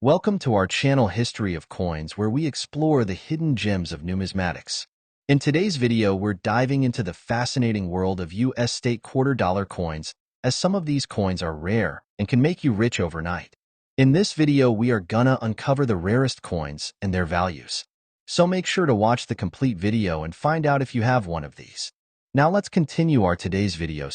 Welcome to our channel History of Coins, where we explore the hidden gems of numismatics. In today's video, we're diving into the fascinating world of U.S. state quarter-dollar coins, as some of these coins are rare and can make you rich overnight. In this video, we are gonna uncover the rarest coins and their values. So make sure to watch the complete video and find out if you have one of these. Now let's continue our today's video.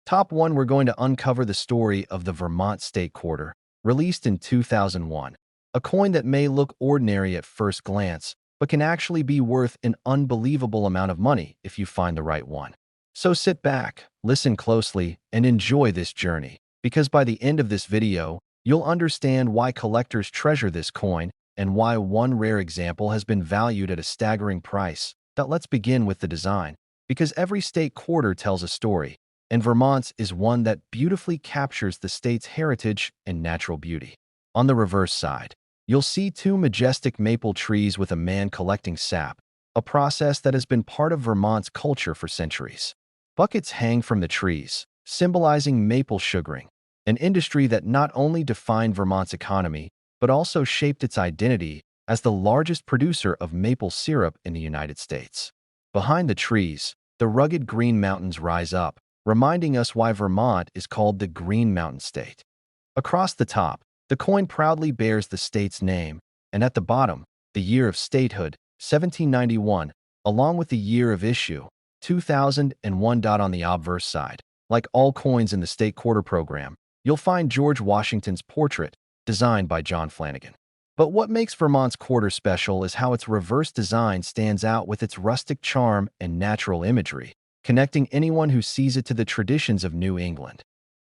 Top 1, we're going to uncover the story of the Vermont State Quarter, released in 2001, a coin that may look ordinary at first glance, but can actually be worth an unbelievable amount of money if you find the right one. So sit back, listen closely, and enjoy this journey, because by the end of this video, you'll understand why collectors treasure this coin and why one rare example has been valued at a staggering price. Let's begin with the design, because every state quarter tells a story, and Vermont's is one that beautifully captures the state's heritage and natural beauty. On the reverse side, you'll see two majestic maple trees with a man collecting sap, a process that has been part of Vermont's culture for centuries. Buckets hang from the trees, symbolizing maple sugaring, an industry that not only defined Vermont's economy, but also shaped its identity as the largest producer of maple syrup in the United States. Behind the trees, the rugged Green Mountains rise up, reminding us why Vermont is called the Green Mountain State. Across the top, the coin proudly bears the state's name, and at the bottom, the year of statehood, 1791, along with the year of issue, 2001. On the obverse side, like all coins in the state quarter program, you'll find George Washington's portrait, designed by John Flanagan. But what makes Vermont's quarter special is how its reverse design stands out with its rustic charm and natural imagery, connecting anyone who sees it to the traditions of New England.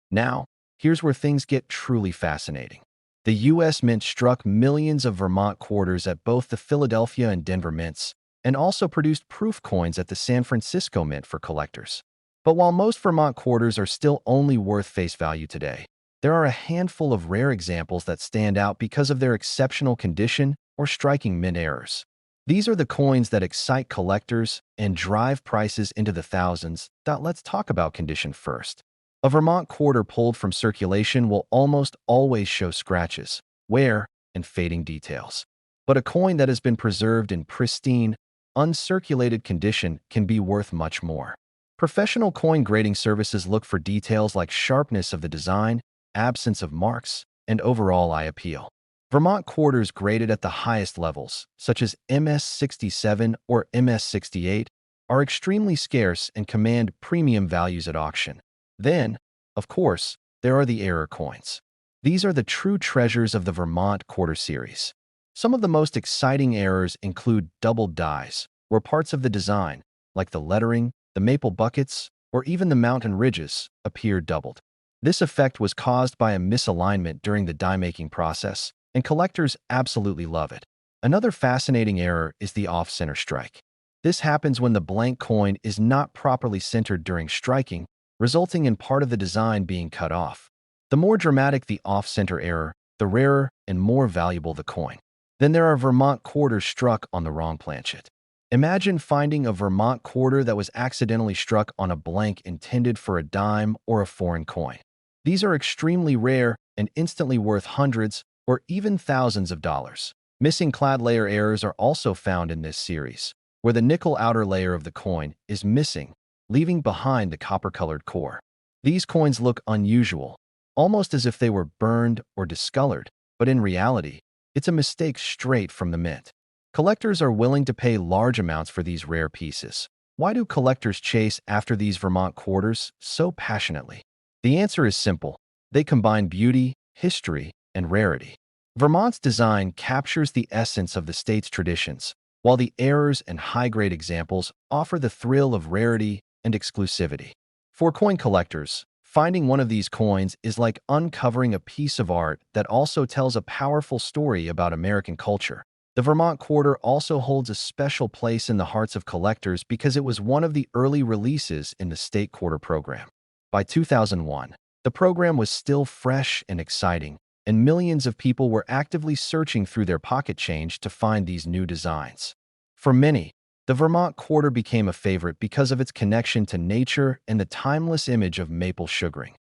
Now, here's where things get truly fascinating. The U.S. Mint struck millions of Vermont quarters at both the Philadelphia and Denver mints, and also produced proof coins at the San Francisco Mint for collectors. But while most Vermont quarters are still only worth face value today, there are a handful of rare examples that stand out because of their exceptional condition or striking mint errors. These are the coins that excite collectors and drive prices into the thousands. Let's talk about condition first. A Vermont quarter pulled from circulation will almost always show scratches, wear, and fading details. But a coin that has been preserved in pristine, uncirculated condition can be worth much more. Professional coin grading services look for details like sharpness of the design, absence of marks, and overall eye appeal. Vermont quarters graded at the highest levels, such as MS-67 or MS-68, are extremely scarce and command premium values at auction. Then, of course, there are the error coins. These are the true treasures of the Vermont quarter series. Some of the most exciting errors include doubled dies, where parts of the design, like the lettering, the maple buckets, or even the mountain ridges, appear doubled. This effect was caused by a misalignment during the die-making process, and collectors absolutely love it. Another fascinating error is the off-center strike. This happens when the blank coin is not properly centered during striking, resulting in part of the design being cut off. The more dramatic the off-center error, the rarer and more valuable the coin. Then there are Vermont quarters struck on the wrong planchet. Imagine finding a Vermont quarter that was accidentally struck on a blank intended for a dime or a foreign coin. These are extremely rare and instantly worth hundreds or even thousands of dollars. Missing clad layer errors are also found in this series, where the nickel outer layer of the coin is missing, leaving behind the copper-colored core. These coins look unusual, almost as if they were burned or discolored, but in reality, it's a mistake straight from the mint. Collectors are willing to pay large amounts for these rare pieces. Why do collectors chase after these Vermont quarters so passionately? The answer is simple. They combine beauty, history, and rarity. Vermont's design captures the essence of the state's traditions, while the errors and high-grade examples offer the thrill of rarity and exclusivity. For coin collectors, finding one of these coins is like uncovering a piece of art that also tells a powerful story about American culture. The Vermont quarter also holds a special place in the hearts of collectors because it was one of the early releases in the state quarter program. By 2001, the program was still fresh and exciting, and millions of people were actively searching through their pocket change to find these new designs. For many, the Vermont quarter became a favorite because of its connection to nature and the timeless image of maple sugaring.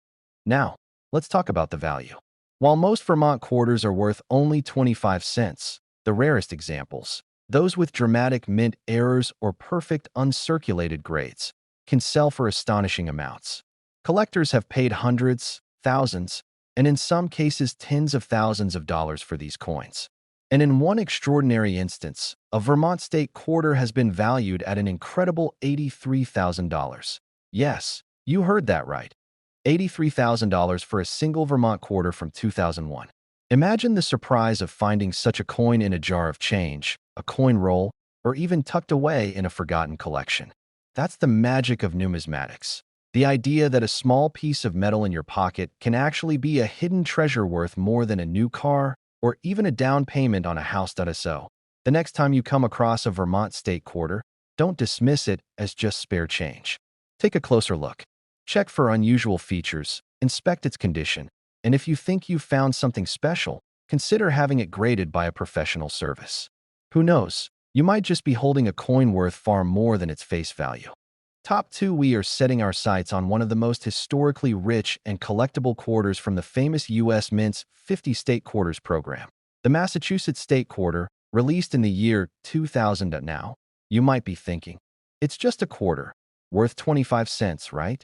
Now, let's talk about the value. While most Vermont quarters are worth only 25 cents, the rarest examples, those with dramatic mint errors or perfect uncirculated grades, can sell for astonishing amounts. Collectors have paid hundreds, thousands, and in some cases tens of thousands of dollars for these coins. And in one extraordinary instance, a Vermont state quarter has been valued at an incredible $83,000. Yes, you heard that right. $83,000 for a single Vermont quarter from 2001. Imagine the surprise of finding such a coin in a jar of change, a coin roll, or even tucked away in a forgotten collection. That's the magic of numismatics. The idea that a small piece of metal in your pocket can actually be a hidden treasure worth more than a new car or even a down payment on a house.so. The next time you come across a Vermont state quarter, don't dismiss it as just spare change. Take a closer look. Check for unusual features, inspect its condition, and if you think you've found something special, consider having it graded by a professional service. Who knows, you might just be holding a coin worth far more than its face value. Top 2. We are setting our sights on one of the most historically rich and collectible quarters from the famous U.S. Mint's 50 State Quarters program. The Massachusetts State Quarter, released in the year 2000. Now, you might be thinking, it's just a quarter, worth 25 cents, right?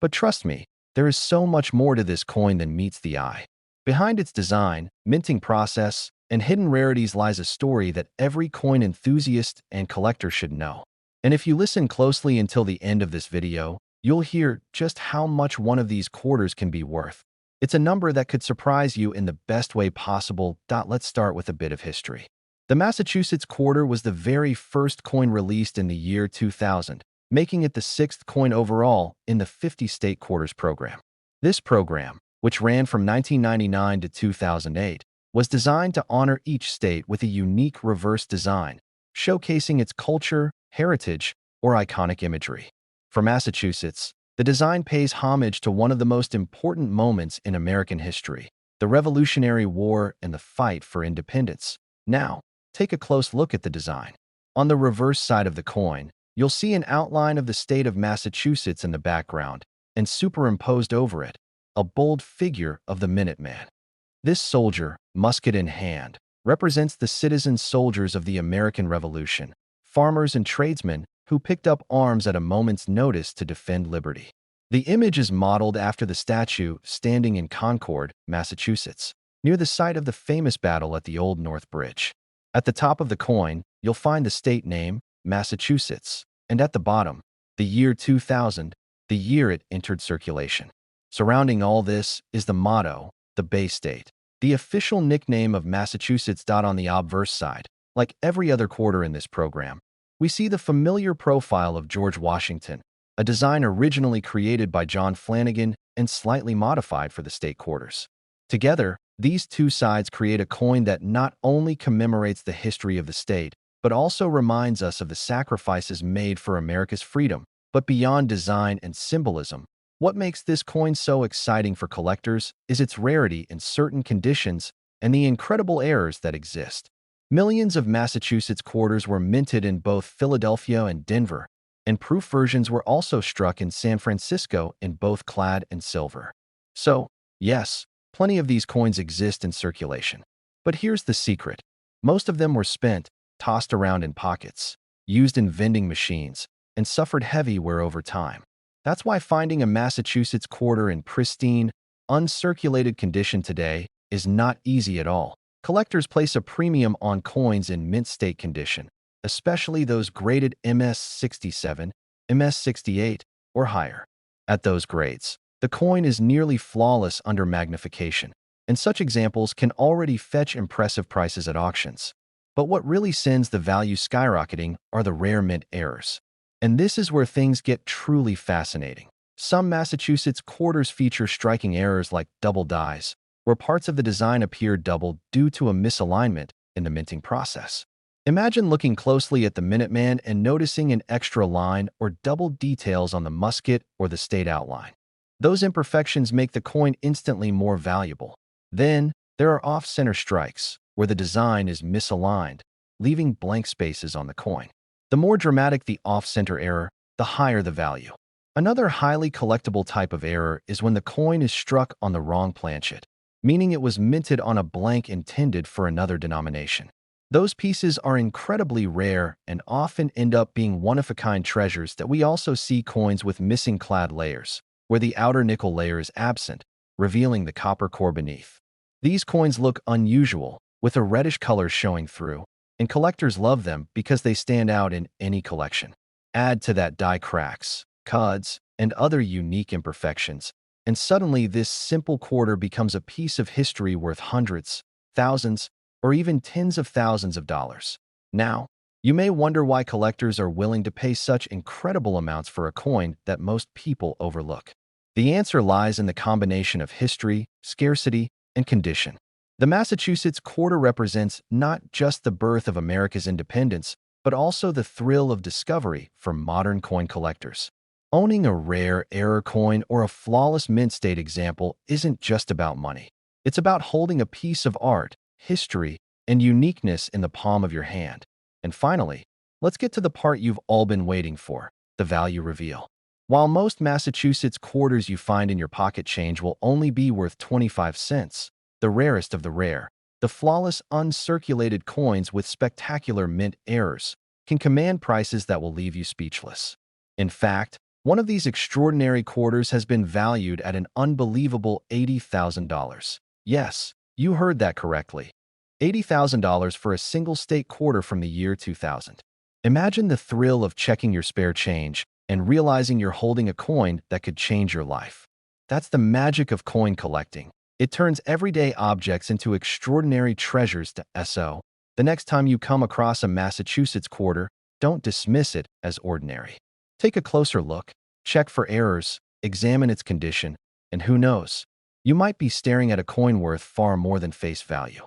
But trust me, there is so much more to this coin than meets the eye. Behind its design, minting process, and hidden rarities lies a story that every coin enthusiast and collector should know. And if you listen closely until the end of this video, you'll hear just how much one of these quarters can be worth. It's a number that could surprise you in the best way possible. Let's start with a bit of history. The Massachusetts quarter was the very first coin released in the year 2000, making it the 6th coin overall in the 50 State Quarters program. This program, which ran from 1999 to 2008, was designed to honor each state with a unique reverse design, showcasing its culture, heritage, or iconic imagery. For Massachusetts, the design pays homage to one of the most important moments in American history, the Revolutionary War and the fight for independence. Now, take a close look at the design. On the reverse side of the coin, you'll see an outline of the state of Massachusetts in the background, and superimposed over it, a bold figure of the Minuteman. This soldier, musket in hand, represents the citizen soldiers of the American Revolution, farmers and tradesmen who picked up arms at a moment's notice to defend liberty. The image is modeled after the statue standing in Concord, Massachusetts, near the site of the famous battle at the Old North Bridge. At the top of the coin, you'll find the state name, Massachusetts, and at the bottom, the year 2000, the year it entered circulation. Surrounding all this is the motto, the Bay State, the official nickname of Massachusetts. On the obverse side, like every other quarter in this program, we see the familiar profile of George Washington, a design originally created by John Flanagan and slightly modified for the state quarters. Together, these two sides create a coin that not only commemorates the history of the state, but also reminds us of the sacrifices made for America's freedom. But beyond design and symbolism, what makes this coin so exciting for collectors is its rarity in certain conditions and the incredible errors that exist. Millions of Massachusetts quarters were minted in both Philadelphia and Denver, and proof versions were also struck in San Francisco in both clad and silver. So, yes, plenty of these coins exist in circulation. But here's the secret. Most of them were spent, tossed around in pockets, used in vending machines, and suffered heavy wear over time. That's why finding a Massachusetts quarter in pristine, uncirculated condition today is not easy at all. Collectors place a premium on coins in mint state condition, especially those graded MS67, MS68, or higher. At those grades, the coin is nearly flawless under magnification, and such examples can already fetch impressive prices at auctions. But what really sends the value skyrocketing are the rare mint errors. And this is where things get truly fascinating. Some Massachusetts quarters feature striking errors like double dies, where parts of the design appear doubled due to a misalignment in the minting process. Imagine looking closely at the Minuteman and noticing an extra line or double details on the musket or the state outline. Those imperfections make the coin instantly more valuable. Then, there are off-center strikes, where the design is misaligned, leaving blank spaces on the coin. The more dramatic the off-center error, the higher the value. Another highly collectible type of error is when the coin is struck on the wrong planchet. meaning it was minted on a blank intended for another denomination. Those pieces are incredibly rare and often end up being one-of-a-kind treasures that we also see coins with missing clad layers, where the outer nickel layer is absent, revealing the copper core beneath. These coins look unusual, with a reddish color showing through, and collectors love them because they stand out in any collection. Add to that die cracks, cuds, and other unique imperfections, and suddenly this simple quarter becomes a piece of history worth hundreds, thousands, or even tens of thousands of dollars. Now, you may wonder why collectors are willing to pay such incredible amounts for a coin that most people overlook. The answer lies in the combination of history, scarcity, and condition. The Massachusetts quarter represents not just the birth of America's independence, but also the thrill of discovery for modern coin collectors. Owning a rare error coin or a flawless mint state example isn't just about money. It's about holding a piece of art, history, and uniqueness in the palm of your hand. And finally, let's get to the part you've all been waiting for, the value reveal. While most Massachusetts quarters you find in your pocket change will only be worth 25 cents, the rarest of the rare, the flawless uncirculated coins with spectacular mint errors, can command prices that will leave you speechless. In fact, one of these extraordinary quarters has been valued at an unbelievable $80,000. Yes, you heard that correctly. $80,000 for a single state quarter from the year 2000. Imagine the thrill of checking your spare change and realizing you're holding a coin that could change your life. That's the magic of coin collecting. It turns everyday objects into extraordinary treasures to SO. The next time you come across a Massachusetts quarter, don't dismiss it as ordinary. Take a closer look, check for errors, examine its condition, and who knows, you might be staring at a coin worth far more than face value.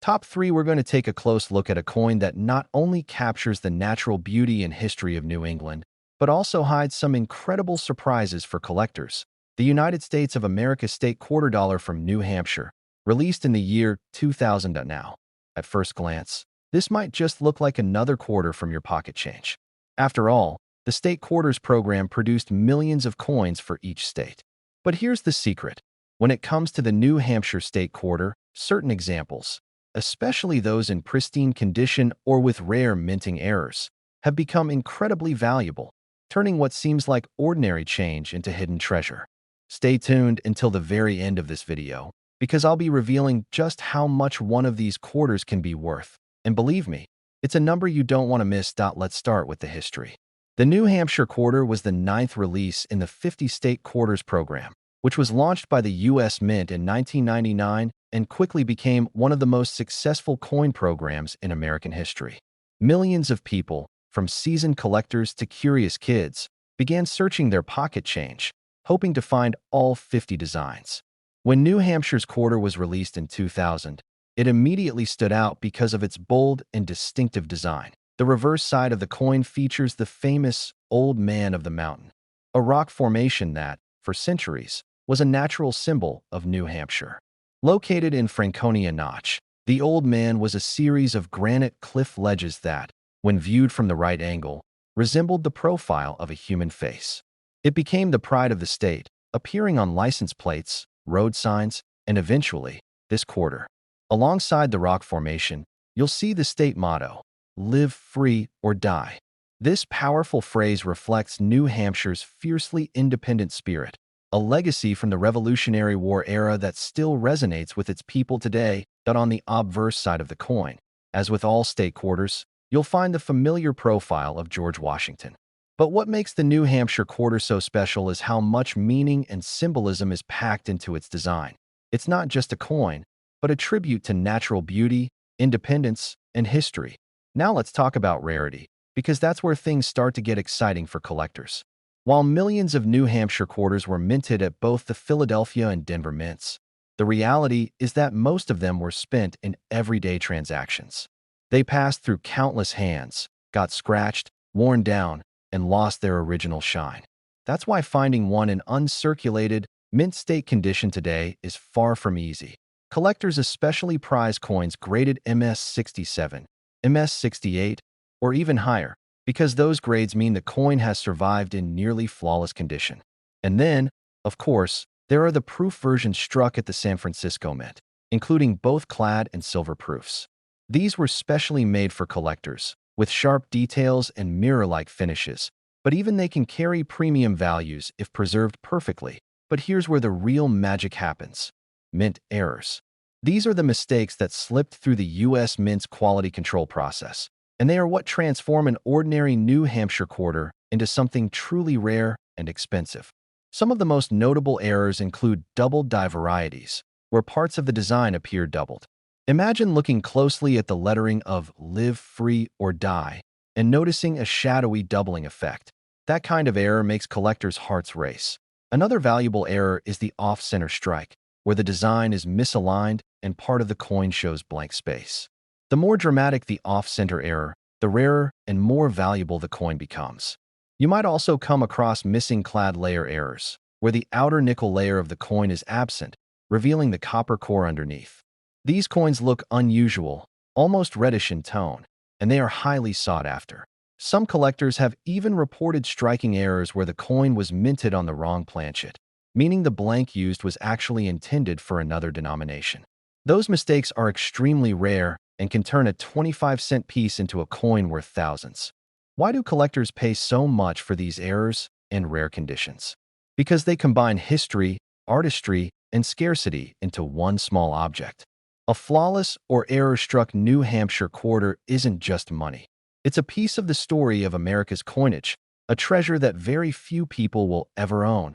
Top 3, we're going to take a close look at a coin that not only captures the natural beauty and history of New England, but also hides some incredible surprises for collectors. The United States of America state quarter dollar from New Hampshire, released in the year 2000. Now, at first glance, this might just look like another quarter from your pocket change. After all, the state quarters program produced millions of coins for each state. But here's the secret. When it comes to the New Hampshire state quarter, certain examples, especially those in pristine condition or with rare minting errors, have become incredibly valuable, turning what seems like ordinary change into hidden treasure. Stay tuned until the very end of this video, because I'll be revealing just how much one of these quarters can be worth. And believe me, it's a number you don't want to miss. Let's start with the history. The New Hampshire quarter was the 9th release in the 50-state quarters program, which was launched by the U.S. Mint in 1999 and quickly became one of the most successful coin programs in American history. Millions of people, from seasoned collectors to curious kids, began searching their pocket change, hoping to find all 50 designs. When New Hampshire's quarter was released in 2000, it immediately stood out because of its bold and distinctive design. The reverse side of the coin features the famous Old Man of the Mountain, a rock formation that, for centuries, was a natural symbol of New Hampshire. Located in Franconia Notch, the Old Man was a series of granite cliff ledges that, when viewed from the right angle, resembled the profile of a human face. It became the pride of the state, appearing on license plates, road signs, and eventually, this quarter. Alongside the rock formation, you'll see the state motto, "Live free or die." This powerful phrase reflects New Hampshire's fiercely independent spirit, a legacy from the Revolutionary War era that still resonates with its people today. But on the obverse side of the coin, as with all state quarters, you'll find the familiar profile of George Washington. But what makes the New Hampshire quarter so special is how much meaning and symbolism is packed into its design. It's not just a coin, but a tribute to natural beauty, independence, and history. Now let's talk about rarity, because that's where things start to get exciting for collectors. While millions of New Hampshire quarters were minted at both the Philadelphia and Denver mints, the reality is that most of them were spent in everyday transactions. They passed through countless hands, got scratched, worn down, and lost their original shine. That's why finding one in uncirculated, mint state condition today is far from easy. Collectors especially prize coins graded MS67, MS68, or even higher, because those grades mean the coin has survived in nearly flawless condition. And then, of course, There are the proof versions struck at the San Francisco Mint, including both clad and silver proofs. These were specially made for collectors, with sharp details and mirror-like finishes, but even they can carry premium values if preserved perfectly. But here's where the real magic happens. Mint errors. These are the mistakes that slipped through the U.S. Mint's quality control process, and they are what transform an ordinary New Hampshire quarter into something truly rare and expensive. Some of the most notable errors include doubled die varieties, where parts of the design appear doubled. Imagine looking closely at the lettering of "Live Free or Die" and noticing a shadowy doubling effect. That kind of error makes collectors' hearts race. Another valuable error is the off-center strike, where the design is misaligned and part of the coin shows blank space. The more dramatic the off-center error, the rarer and more valuable the coin becomes. You might also come across missing clad layer errors, where the outer nickel layer of the coin is absent, revealing the copper core underneath. These coins look unusual, almost reddish in tone, and they are highly sought after. Some collectors have even reported striking errors where the coin was minted on the wrong planchet, meaning the blank used was actually intended for another denomination. Those mistakes are extremely rare and can turn a 25-cent piece into a coin worth thousands. Why do collectors pay so much for these errors and rare conditions? Because they combine history, artistry, and scarcity into one small object. A flawless or error-struck New Hampshire quarter isn't just money. It's a piece of the story of America's coinage, a treasure that very few people will ever own.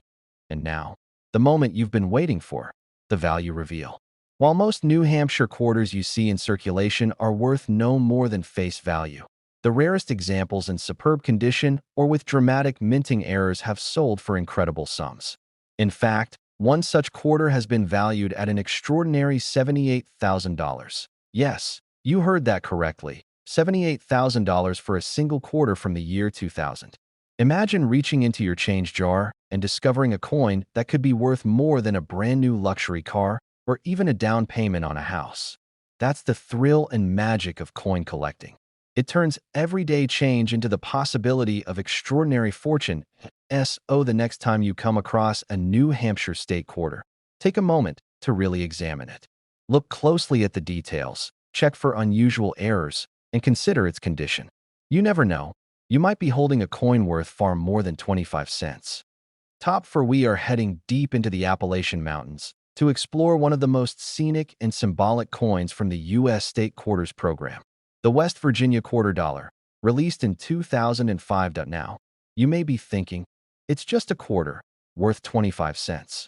And now, the moment you've been waiting for, the value reveal. While most New Hampshire quarters you see in circulation are worth no more than face value, the rarest examples in superb condition or with dramatic minting errors have sold for incredible sums. In fact, one such quarter has been valued at an extraordinary $78,000. Yes, you heard that correctly. $78,000 for a single quarter from the year 2000. Imagine reaching into your change jar and discovering a coin that could be worth more than a brand new luxury car or even a down payment on a house. That's the thrill and magic of coin collecting. It turns everyday change into the possibility of extraordinary fortune. The next time you come across a New Hampshire state quarter, take a moment to really examine it. Look closely at the details, check for unusual errors, and consider its condition. You never know, you might be holding a coin worth far more than 25 cents. Top 4. We are heading deep into the Appalachian Mountains to explore one of the most scenic and symbolic coins from the U.S. State Quarters program, the West Virginia Quarter Dollar, released in 2005. Now, you may be thinking, it's just a quarter, worth 25 cents.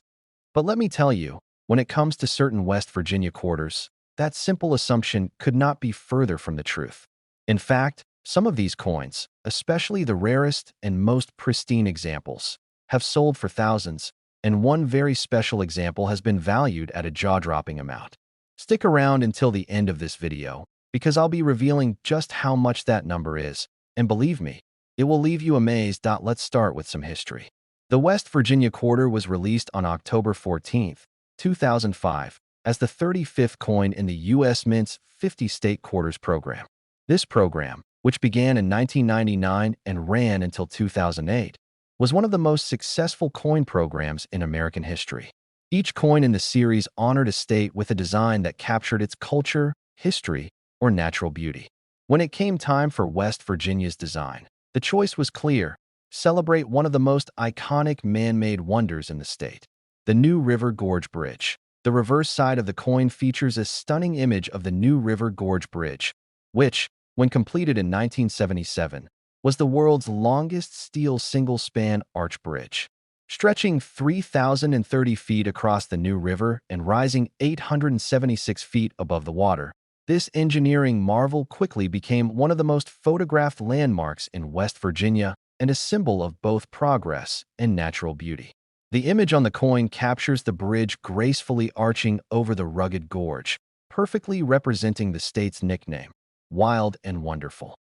But let me tell you, when it comes to certain West Virginia quarters, that simple assumption could not be further from the truth. In fact, some of these coins, especially the rarest and most pristine examples, have sold for thousands, and one very special example has been valued at a jaw-dropping amount. Stick around until the end of this video, because I'll be revealing just how much that number is, and believe me, it will leave you amazed. Let's start with some history. The West Virginia quarter was released on October 14, 2005, as the 35th coin in the U.S. Mint's 50 State Quarters program. This program, which began in 1999 and ran until 2008, was one of the most successful coin programs in American history. Each coin in the series honored a state with a design that captured its culture, history, or natural beauty. When it came time for West Virginia's design, the choice was clear: celebrate one of the most iconic man-made wonders in the state, the New River Gorge Bridge. The reverse side of the coin features a stunning image of the New River Gorge Bridge, which, when completed in 1977, was the world's longest steel single-span arch bridge. Stretching 3,030 feet across the New River and rising 876 feet above the water, this engineering marvel quickly became one of the most photographed landmarks in West Virginia and a symbol of both progress and natural beauty. The image on the coin captures the bridge gracefully arching over the rugged gorge, perfectly representing the state's nickname, wild and wonderful.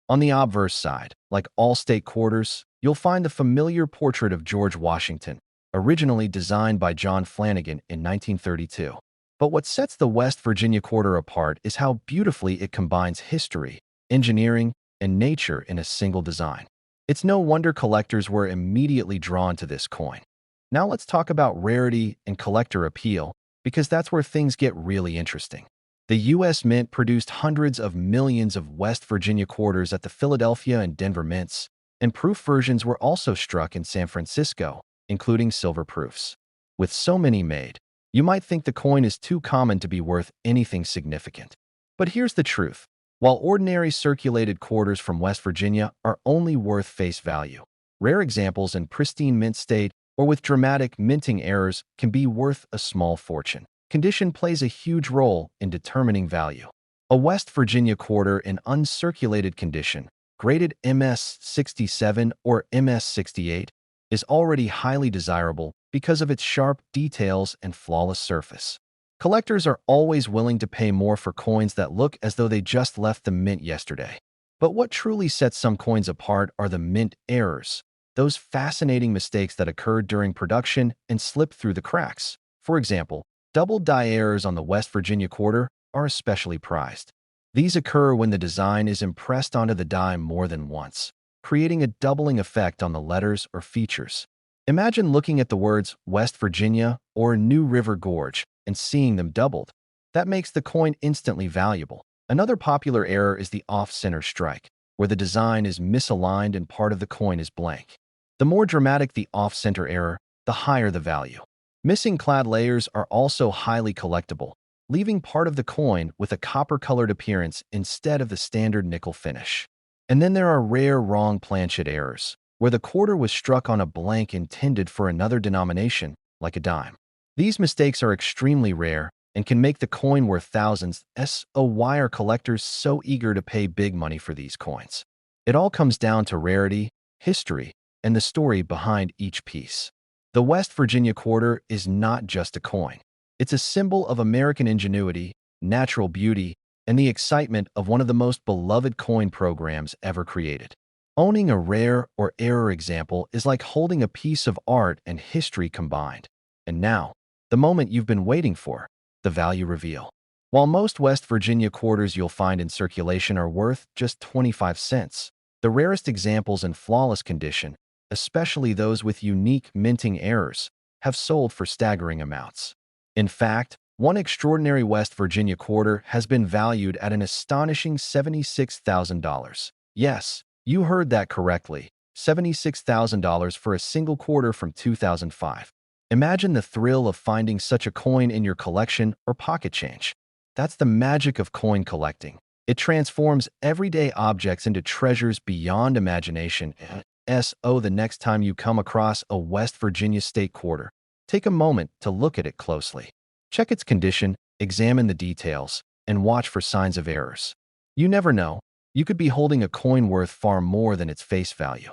On the obverse side, like all state quarters, you'll find the familiar portrait of George Washington, originally designed by John Flanagan in 1932. But what sets the West Virginia quarter apart is how beautifully it combines history, engineering, and nature in a single design. It's no wonder collectors were immediately drawn to this coin. Now let's talk about rarity and collector appeal, because that's where things get really interesting. The U.S. Mint produced hundreds of millions of West Virginia quarters at the Philadelphia and Denver mints, and proof versions were also struck in San Francisco, including silver proofs. With so many made, you might think the coin is too common to be worth anything significant. But here's the truth. While ordinary circulated quarters from West Virginia are only worth face value, rare examples in pristine mint state or with dramatic minting errors can be worth a small fortune. Condition plays a huge role in determining value. A West Virginia quarter in uncirculated condition, graded MS-67 or MS-68, is already highly desirable because of its sharp details and flawless surface. Collectors are always willing to pay more for coins that look as though they just left the mint yesterday. But what truly sets some coins apart are the mint errors, those fascinating mistakes that occurred during production and slip through the cracks. For example, double die errors on the West Virginia quarter are especially prized. These occur when the design is impressed onto the die more than once, creating a doubling effect on the letters or features. Imagine looking at the words West Virginia or New River Gorge and seeing them doubled. That makes the coin instantly valuable. Another popular error is the off-center strike, where the design is misaligned and part of the coin is blank. The more dramatic the off-center error, the higher the value. Missing clad layers are also highly collectible, leaving part of the coin with a copper-colored appearance instead of the standard nickel finish. And then there are rare wrong planchet errors, where the quarter was struck on a blank intended for another denomination, like a dime. These mistakes are extremely rare and can make the coin worth thousands. Why are collectors so eager to pay big money for these coins? It all comes down to rarity, history, and the story behind each piece. The West Virginia quarter is not just a coin. It's a symbol of American ingenuity, natural beauty, and the excitement of one of the most beloved coin programs ever created. Owning a rare or error example is like holding a piece of art and history combined. And now, the moment you've been waiting for, the value reveal. While most West Virginia quarters you'll find in circulation are worth just 25 cents, the rarest examples in flawless condition, especially those with unique minting errors, have sold for staggering amounts. In fact, one extraordinary West Virginia quarter has been valued at an astonishing $76,000. Yes, you heard that correctly, $76,000 for a single quarter from 2005. Imagine the thrill of finding such a coin in your collection or pocket change. That's the magic of coin collecting. It transforms everyday objects into treasures beyond imagination. The next time you come across a West Virginia state quarter, take a moment to look at it closely. Check its condition, examine the details, and watch for signs of errors. You never know, you could be holding a coin worth far more than its face value.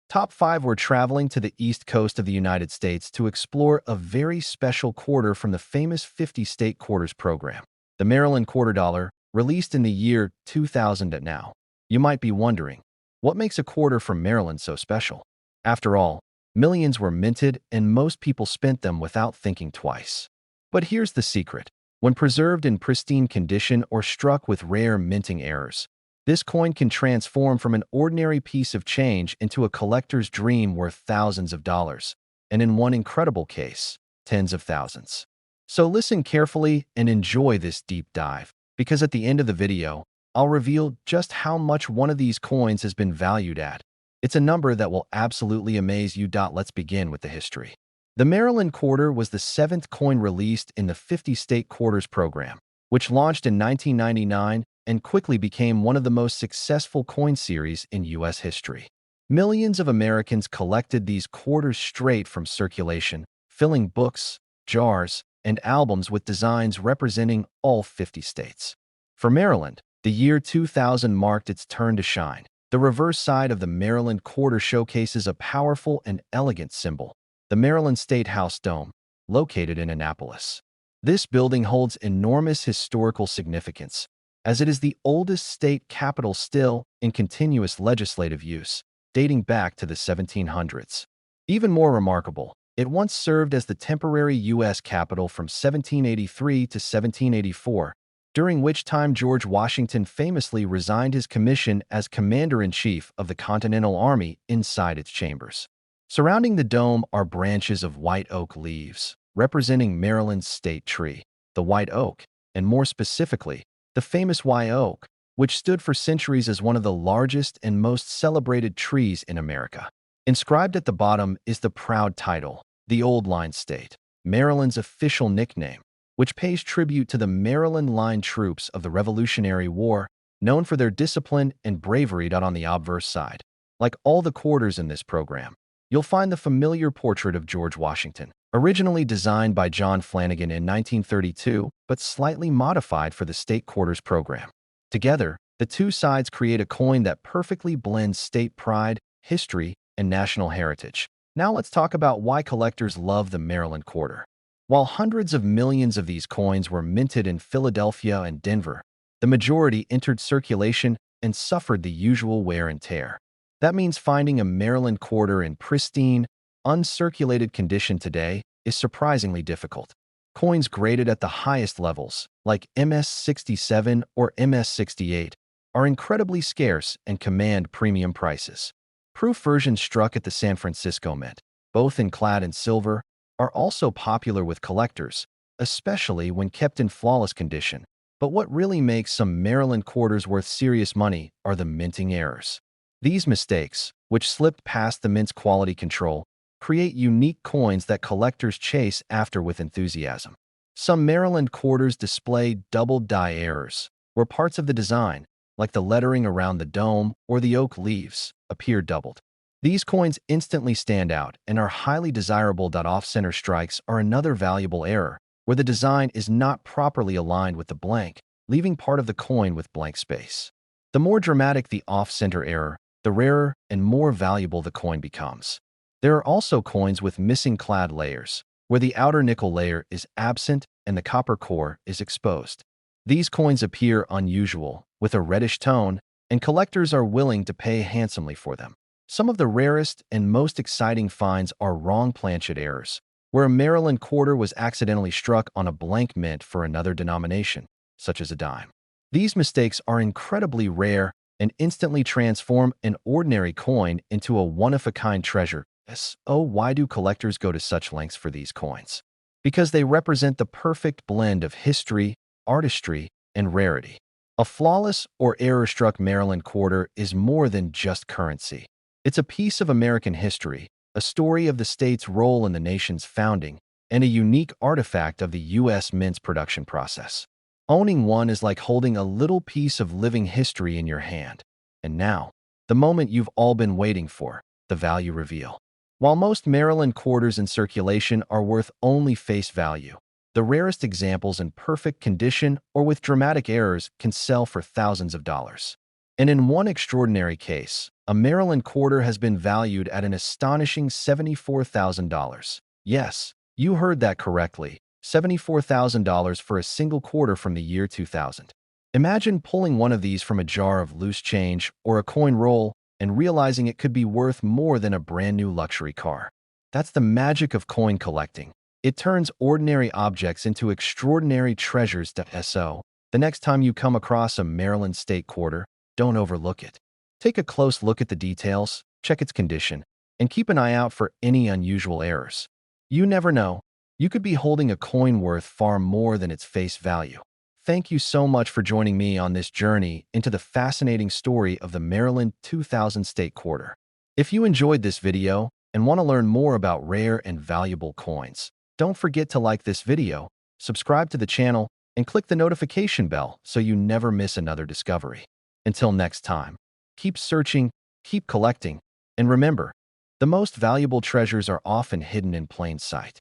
Top 5. We're traveling to the east coast of the United States to explore a very special quarter from the famous 50 state quarters program, the Maryland quarter dollar, released in the year 2000. Now, you might be wondering, what makes a quarter from Maryland so special? After all, millions were minted and most people spent them without thinking twice. But here's the secret. When preserved in pristine condition or struck with rare minting errors, this coin can transform from an ordinary piece of change into a collector's dream worth thousands of dollars, and in one incredible case, tens of thousands. So listen carefully and enjoy this deep dive, because at the end of the video, I'll reveal just how much one of these coins has been valued at. It's a number that will absolutely amaze you. Let's begin with the history. The Maryland quarter was the 7th coin released in the 50 state quarters program, which launched in 1999 and quickly became one of the most successful coin series in U.S. history. Millions of Americans collected these quarters straight from circulation, filling books, jars, and albums with designs representing all 50 states. For Maryland, the year 2000 marked its turn to shine. The reverse side of the Maryland quarter showcases a powerful and elegant symbol, the Maryland State House Dome, located in Annapolis. This building holds enormous historical significance, as it is the oldest state capitol still in continuous legislative use, dating back to the 1700s. Even more remarkable, it once served as the temporary U.S. Capitol from 1783 to 1784, during which time George Washington famously resigned his commission as Commander-in-Chief of the Continental Army inside its chambers. Surrounding the dome are branches of white oak leaves, representing Maryland's state tree, the white oak, and more specifically, the famous white oak, which stood for centuries as one of the largest and most celebrated trees in America. Inscribed at the bottom is the proud title, the Old Line State, Maryland's official nickname, which pays tribute to the Maryland Line troops of the Revolutionary War, known for their discipline and bravery. On the obverse side, like all the quarters in this program, you'll find the familiar portrait of George Washington, originally designed by John Flanagan in 1932, but slightly modified for the state quarters program. Together, the two sides create a coin that perfectly blends state pride, history, and national heritage. Now let's talk about why collectors love the Maryland quarter. While hundreds of millions of these coins were minted in Philadelphia and Denver, the majority entered circulation and suffered the usual wear and tear. That means finding a Maryland quarter in pristine, uncirculated condition today is surprisingly difficult. Coins graded at the highest levels, like MS-67 or MS-68, are incredibly scarce and command premium prices. Proof versions struck at the San Francisco Mint, both in clad and silver, are also popular with collectors, especially when kept in flawless condition. But what really makes some Maryland quarters worth serious money are the minting errors. These mistakes, which slipped past the mint's quality control, create unique coins that collectors chase after with enthusiasm. Some Maryland quarters display double die errors, where parts of the design, like the lettering around the dome or the oak leaves, appear doubled. These coins instantly stand out and are highly desirable. Off-center strikes are another valuable error, where the design is not properly aligned with the blank, leaving part of the coin with blank space. The more dramatic the off-center error, the rarer and more valuable the coin becomes. There are also coins with missing clad layers, where the outer nickel layer is absent and the copper core is exposed. These coins appear unusual, with a reddish tone, and collectors are willing to pay handsomely for them. Some of the rarest and most exciting finds are wrong planchet errors, where a Maryland quarter was accidentally struck on a blank mint for another denomination, such as a dime. These mistakes are incredibly rare and instantly transform an ordinary coin into a one-of-a-kind treasure. So why do collectors go to such lengths for these coins? Because they represent the perfect blend of history, artistry, and rarity. A flawless or error-struck Maryland quarter is more than just currency. It's a piece of American history, a story of the state's role in the nation's founding, and a unique artifact of the U.S. Mint's production process. Owning one is like holding a little piece of living history in your hand. And now, the moment you've all been waiting for, the value reveal. While most Maryland quarters in circulation are worth only face value, the rarest examples in perfect condition or with dramatic errors can sell for thousands of dollars. And in one extraordinary case, a Maryland quarter has been valued at an astonishing $74,000. Yes, you heard that correctly. $74,000 for a single quarter from the year 2000. Imagine pulling one of these from a jar of loose change or a coin roll and realizing it could be worth more than a brand new luxury car. That's the magic of coin collecting. It turns ordinary objects into extraordinary treasures. So, the next time you come across a Maryland state quarter, don't overlook it. Take a close look at the details, check its condition, and keep an eye out for any unusual errors. You never know. You could be holding a coin worth far more than its face value. Thank you so much for joining me on this journey into the fascinating story of the Maryland 2000 state quarter. If you enjoyed this video and want to learn more about rare and valuable coins, don't forget to like this video, subscribe to the channel, and click the notification bell so you never miss another discovery. Until next time, keep searching, keep collecting, and remember, the most valuable treasures are often hidden in plain sight.